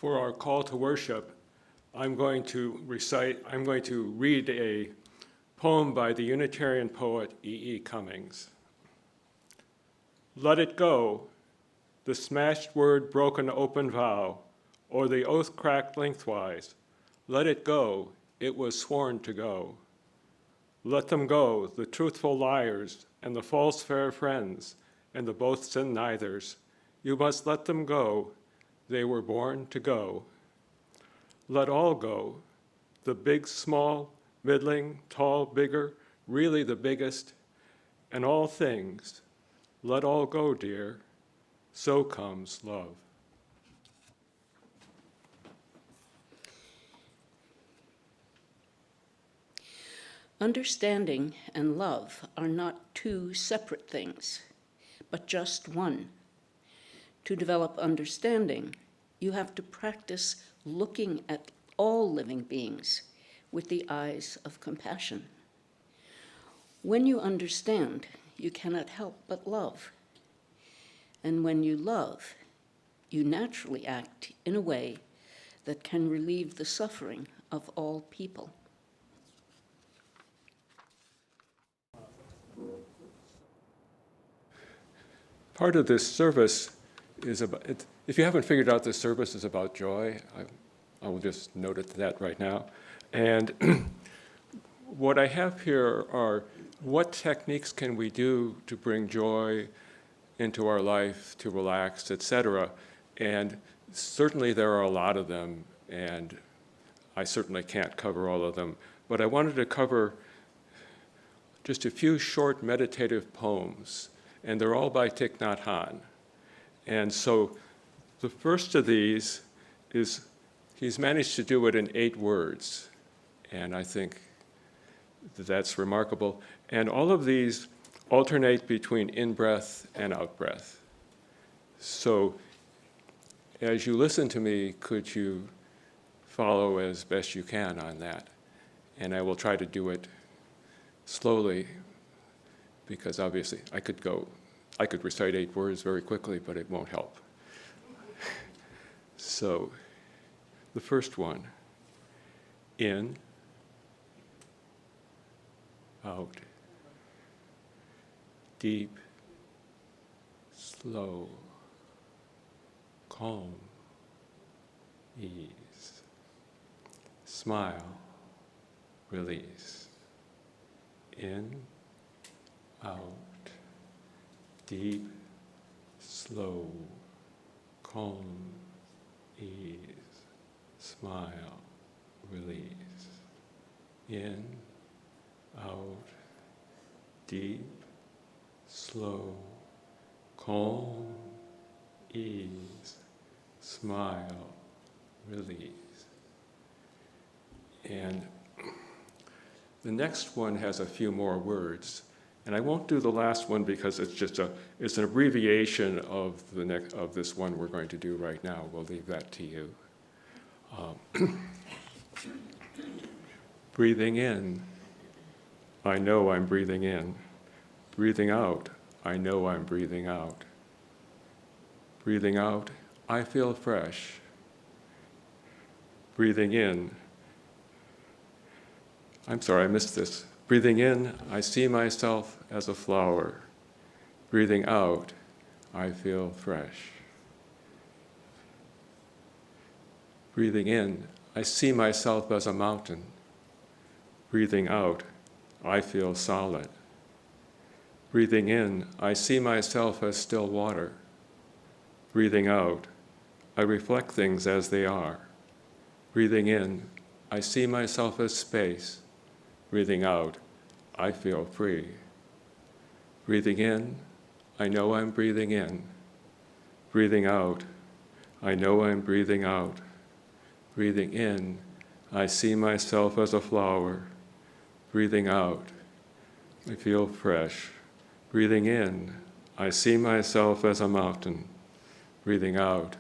For our call to worship, I'm going to read a poem by the Unitarian poet E.E. Cummings. Let it go, the smashed word broken open vow, or the oath cracked lengthwise. Let it go, it was sworn to go. Let them go, the truthful liars, and the false fair friends, and the boths and neithers. You must let them go, they were born to go. Let all go, the big, small, middling, tall, bigger, really the biggest, and all things. Let all go, dear. So comes love. Understanding and love are not two separate things, but just one. To develop understanding, you have to practice looking at all living beings with the eyes of compassion. When you understand, you cannot help but love. And when you love, you naturally act in a way that can relieve the suffering of all people. Part of this service is about, if you haven't figured out, this service is about joy. I will just note that right now. And what I have here are what techniques can we do to bring joy into our life, to relax, etc. And certainly there are a lot of them, and I certainly can't cover all of them. But I wanted to cover just a few short meditative poems, and they're all by Thich Nhat Hanh. And so the first of these is, he's managed to do it in 8 words, and I think that's remarkable. And all of these alternate between in-breath and out-breath. So as you listen to me, could you follow as best you can on that? And I will try to do it slowly, because obviously I could recite 8 words very quickly, but it won't help. So the first one, in, out, deep, slow, calm, ease, smile, release, in, out, deep, slow, calm, ease, smile, release, in, out, deep, slow, calm, ease, smile, release. And the next one has a few more words, and I won't do the last one because it's an abbreviation of this one we're going to do right now. We'll leave that to you. Breathing in, I know I'm breathing in. Breathing out, I know I'm breathing out. Breathing out, I feel fresh. Breathing in, I'm sorry, I missed this. Breathing in, I see myself as a flower. Breathing out, I feel fresh. Breathing in, I see myself as a mountain. Breathing out, I feel solid. Breathing in, I see myself as still water. Breathing out, I reflect things as they are. Breathing in, I see myself as space. Breathing out, I feel free. Breathing in, I know I'm breathing in. Breathing out, I know I'm breathing out. Breathing in, I see myself as a flower. Breathing out, I feel fresh. Breathing in, I see myself as a mountain. Breathing out,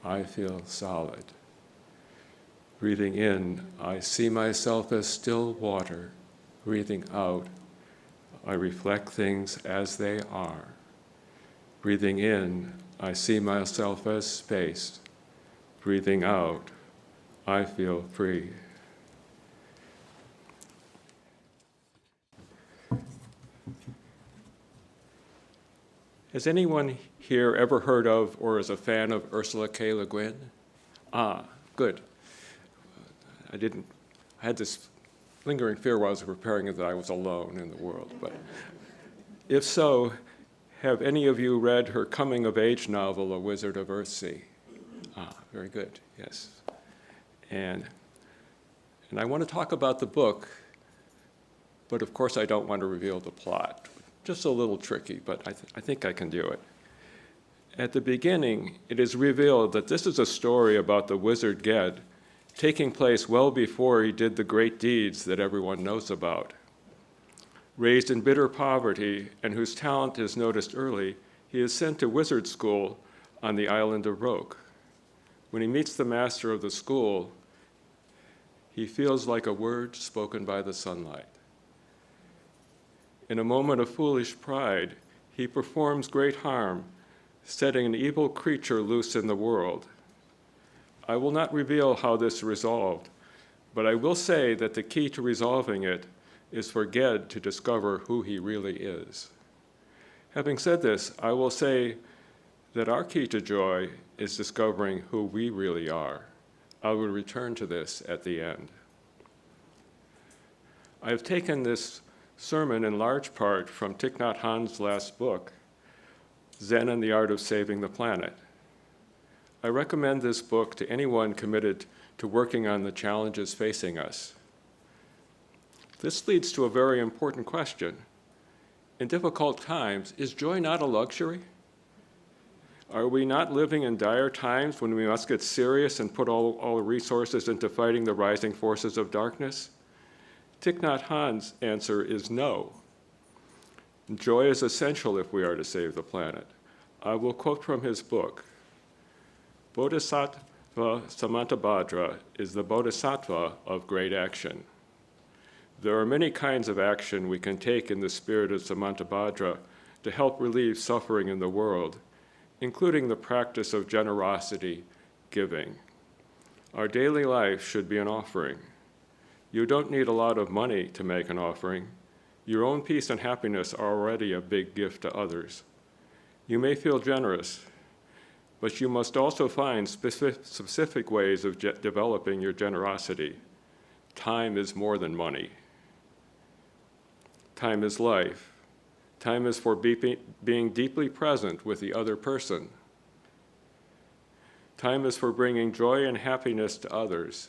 I feel solid. Breathing in, I see myself as still water. Breathing out, I reflect things as they are. Breathing in, I see myself as space. Breathing out, I feel free. Has anyone here ever heard of or is a fan of Ursula K. Le Guin? Ah, good. I had this lingering fear while I was preparing that I was alone in the world. But if so, have any of you read her coming-of-age novel, A Wizard of Earthsea? Ah, very good, yes. And I want to talk about the book, but of course I don't want to reveal the plot. Just a little tricky, but I think I can do it. At the beginning, it is revealed that this is a story about the wizard Ged, taking place well before he did the great deeds that everyone knows about. Raised in bitter poverty and whose talent is noticed early, he is sent to wizard school on the island of Roke. When he meets the master of the school, he feels like a word spoken by the sunlight. In a moment of foolish pride, he performs great harm, setting an evil creature loose in the world. I will not reveal how this is resolved, but I will say that the key to resolving it is for Ged to discover who he really is. Having said this, I will say that our key to joy is discovering who we really are. I will return to this at the end. I have taken this sermon in large part from Thich Nhat Hanh's last book, Zen and the Art of Saving the Planet. I recommend this book to anyone committed to working on the challenges facing us. This leads to a very important question. In difficult times, is joy not a luxury? Are we not living in dire times when we must get serious and put all the resources into fighting the rising forces of darkness? Thich Nhat Hanh's answer is no. Joy is essential if we are to save the planet. I will quote from his book. Bodhisattva Samantabhadra is the bodhisattva of great action. There are many kinds of action we can take in the spirit of Samantabhadra to help relieve suffering in the world, including the practice of generosity, giving. Our daily life should be an offering. You don't need a lot of money to make an offering. Your own peace and happiness are already a big gift to others. You may feel generous, but you must also find specific ways of developing your generosity. Time is more than money. Time is life. Time is for being deeply present with the other person. Time is for bringing joy and happiness to others.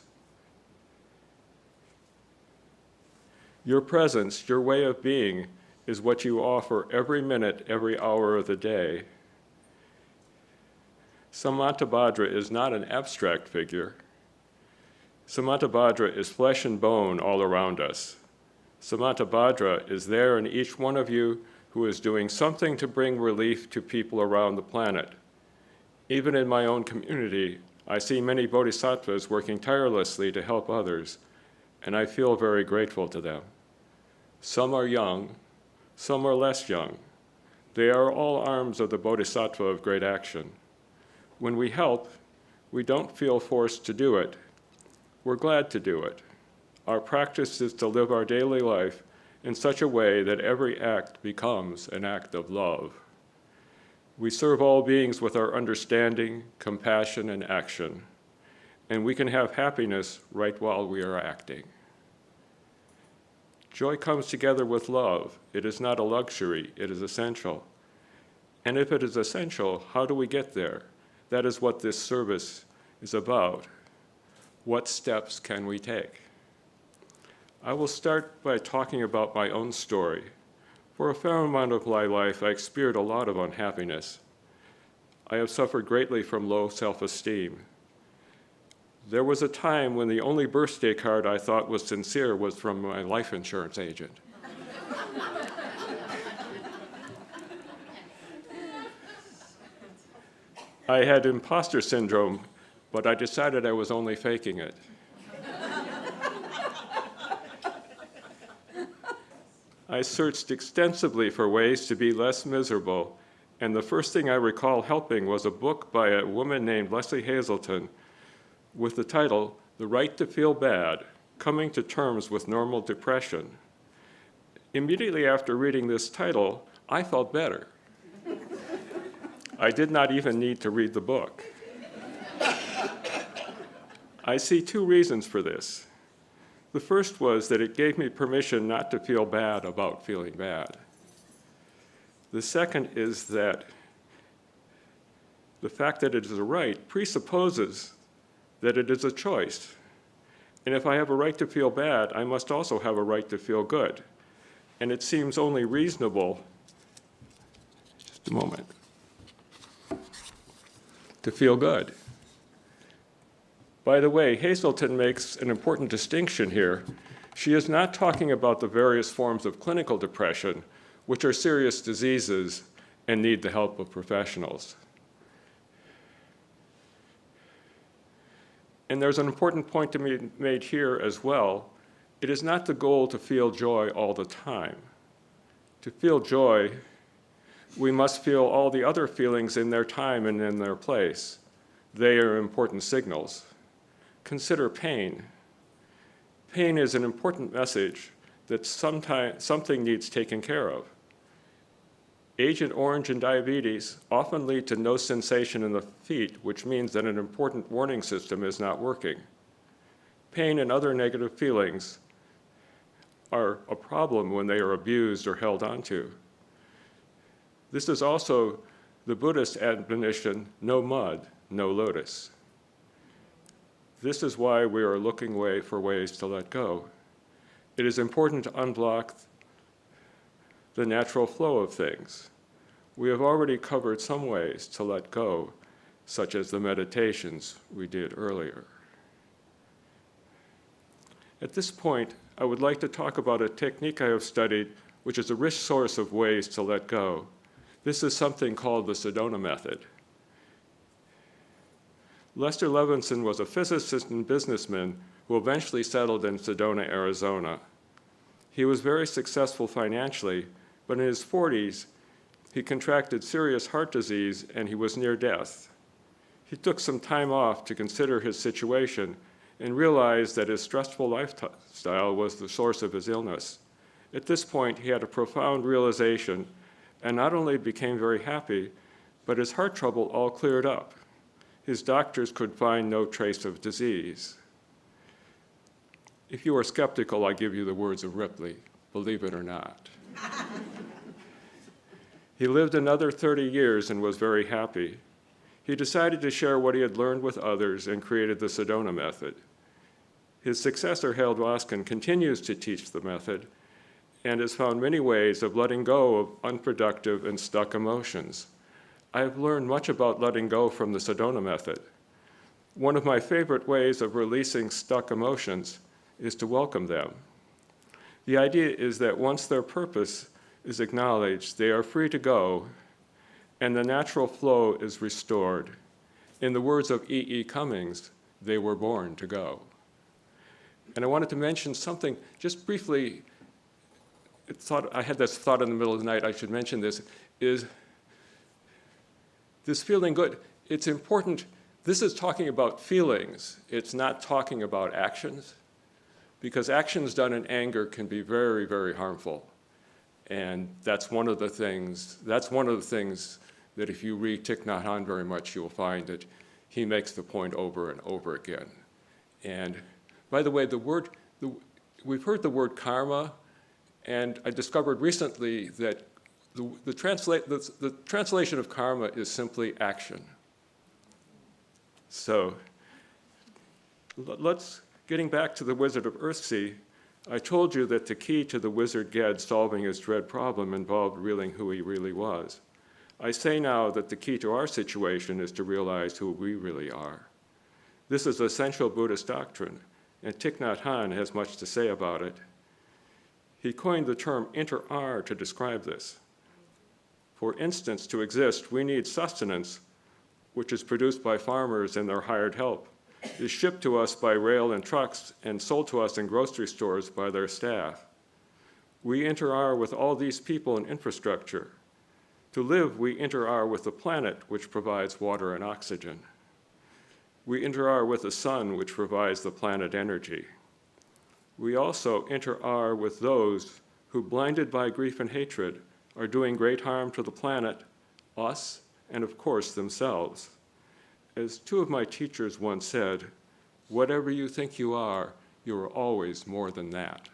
Your presence, your way of being, is what you offer every minute, every hour of the day. Samantabhadra is not an abstract figure. Samantabhadra is flesh and bone all around us. Samantabhadra is there in each one of you who is doing something to bring relief to people around the planet. Even in my own community, I see many bodhisattvas working tirelessly to help others, and I feel very grateful to them. Some are young, some are less young. They are all arms of the bodhisattva of great action. When we help, we don't feel forced to do it. We're glad to do it. Our practice is to live our daily life in such a way that every act becomes an act of love. We serve all beings with our understanding, compassion, and action, and we can have happiness right while we are acting. Joy comes together with love. It is not a luxury, it is essential. And if it is essential, how do we get there? That is what this service is about. What steps can we take? I will start by talking about my own story. For a fair amount of my life, I experienced a lot of unhappiness. I have suffered greatly from low self-esteem. There was a time when the only birthday card I thought was sincere was from my life insurance agent. I had imposter syndrome, but I decided I was only faking it. I searched extensively for ways to be less miserable, and the first thing I recall helping was a book by a woman named Leslie Hazelton with the title, The Right to Feel Bad, Coming to Terms with Normal Depression. Immediately after reading this title, I felt better. I did not even need to read the book. I see two reasons for this. The first was that it gave me permission not to feel bad about feeling bad. The second is that the fact that it is a right presupposes that it is a choice. And if I have a right to feel bad, I must also have a right to feel good. And it seems only reasonable, just a moment, to feel good. By the way, Hazelton makes an important distinction here. She is not talking about the various forms of clinical depression, which are serious diseases and need the help of professionals. And there's an important point to be made here as well. It is not the goal to feel joy all the time. To feel joy, we must feel all the other feelings in their time and in their place. They are important signals. Consider pain. Pain is an important message that something needs taken care of. Agent Orange and diabetes often lead to no sensation in the feet, which means that an important warning system is not working. Pain and other negative feelings are a problem when they are abused or held onto. This is also the Buddhist admonition, no mud, no lotus. This is why we are looking for ways to let go. It is important to unblock the natural flow of things. We have already covered some ways to let go, such as the meditations we did earlier. At this point, I would like to talk about a technique I have studied, which is a rich source of ways to let go. This is something called the Sedona method. Lester Levinson was a physicist and businessman who eventually settled in Sedona, Arizona. He was very successful financially, but in his 40s, he contracted serious heart disease and he was near death. He took some time off to consider his situation and realized that his stressful lifestyle was the source of his illness. At this point, he had a profound realization and not only became very happy, but his heart trouble all cleared up. His doctors could find no trace of disease. If you are skeptical, I give you the words of Ripley, believe it or not. He lived another 30 years and was very happy. He decided to share what he had learned with others and created the Sedona method. His successor, Harold Waskin, continues to teach the method and has found many ways of letting go of unproductive and stuck emotions. I have learned much about letting go from the Sedona method. One of my favorite ways of releasing stuck emotions is to welcome them. The idea is that once their purpose is acknowledged, they are free to go, and the natural flow is restored. In the words of E.E. Cummings, they were born to go. And I wanted to mention something just briefly. I had this thought in the middle of the night, I should mention this, is this feeling good. It's important. This is talking about feelings. It's not talking about actions, because actions done in anger can be very, very harmful. And that's one of the things that if you read Thich Nhat Hanh very much, you'll find that he makes the point over and over again. And by the way, we've heard the word karma, and I discovered recently that the translation of karma is simply action. So getting back to the Wizard of Earthsea, I told you that the key to the wizard Ged solving his dread problem involved realizing who he really was. I say now that the key to our situation is to realize who we really are. This is essential Buddhist doctrine, and Thich Nhat Hanh has much to say about it. He coined the term inter-ar to describe this. For instance, to exist, we need sustenance, which is produced by farmers and their hired help, is shipped to us by rail and trucks, and sold to us in grocery stores by their staff. We inter-ar with all these people and infrastructure. To live, we inter-ar with the planet, which provides water and oxygen. We inter-are with the sun, which provides the planet energy. We also inter-are with those who, blinded by grief and hatred, are doing great harm to the planet, us, and of course themselves. As two of my teachers once said, whatever you think you are always more than that.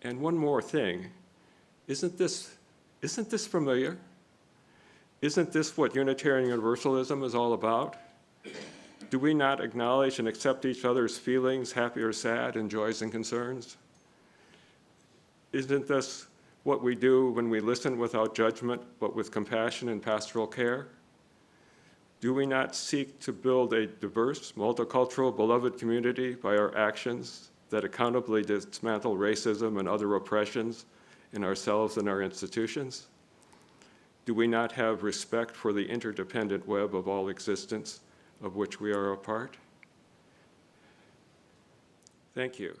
And one more thing, isn't this familiar? Isn't this what Unitarian Universalism is all about? Do we not acknowledge and accept each other's feelings, happy or sad, and joys and concerns? Isn't this what we do when we listen without judgment, but with compassion and pastoral care? Do we not seek to build a diverse, multicultural, beloved community by our actions that accountably dismantle racism and other oppressions in ourselves and our institutions? Do we not have respect for the interdependent web of all existence of which we are a part? Thank you.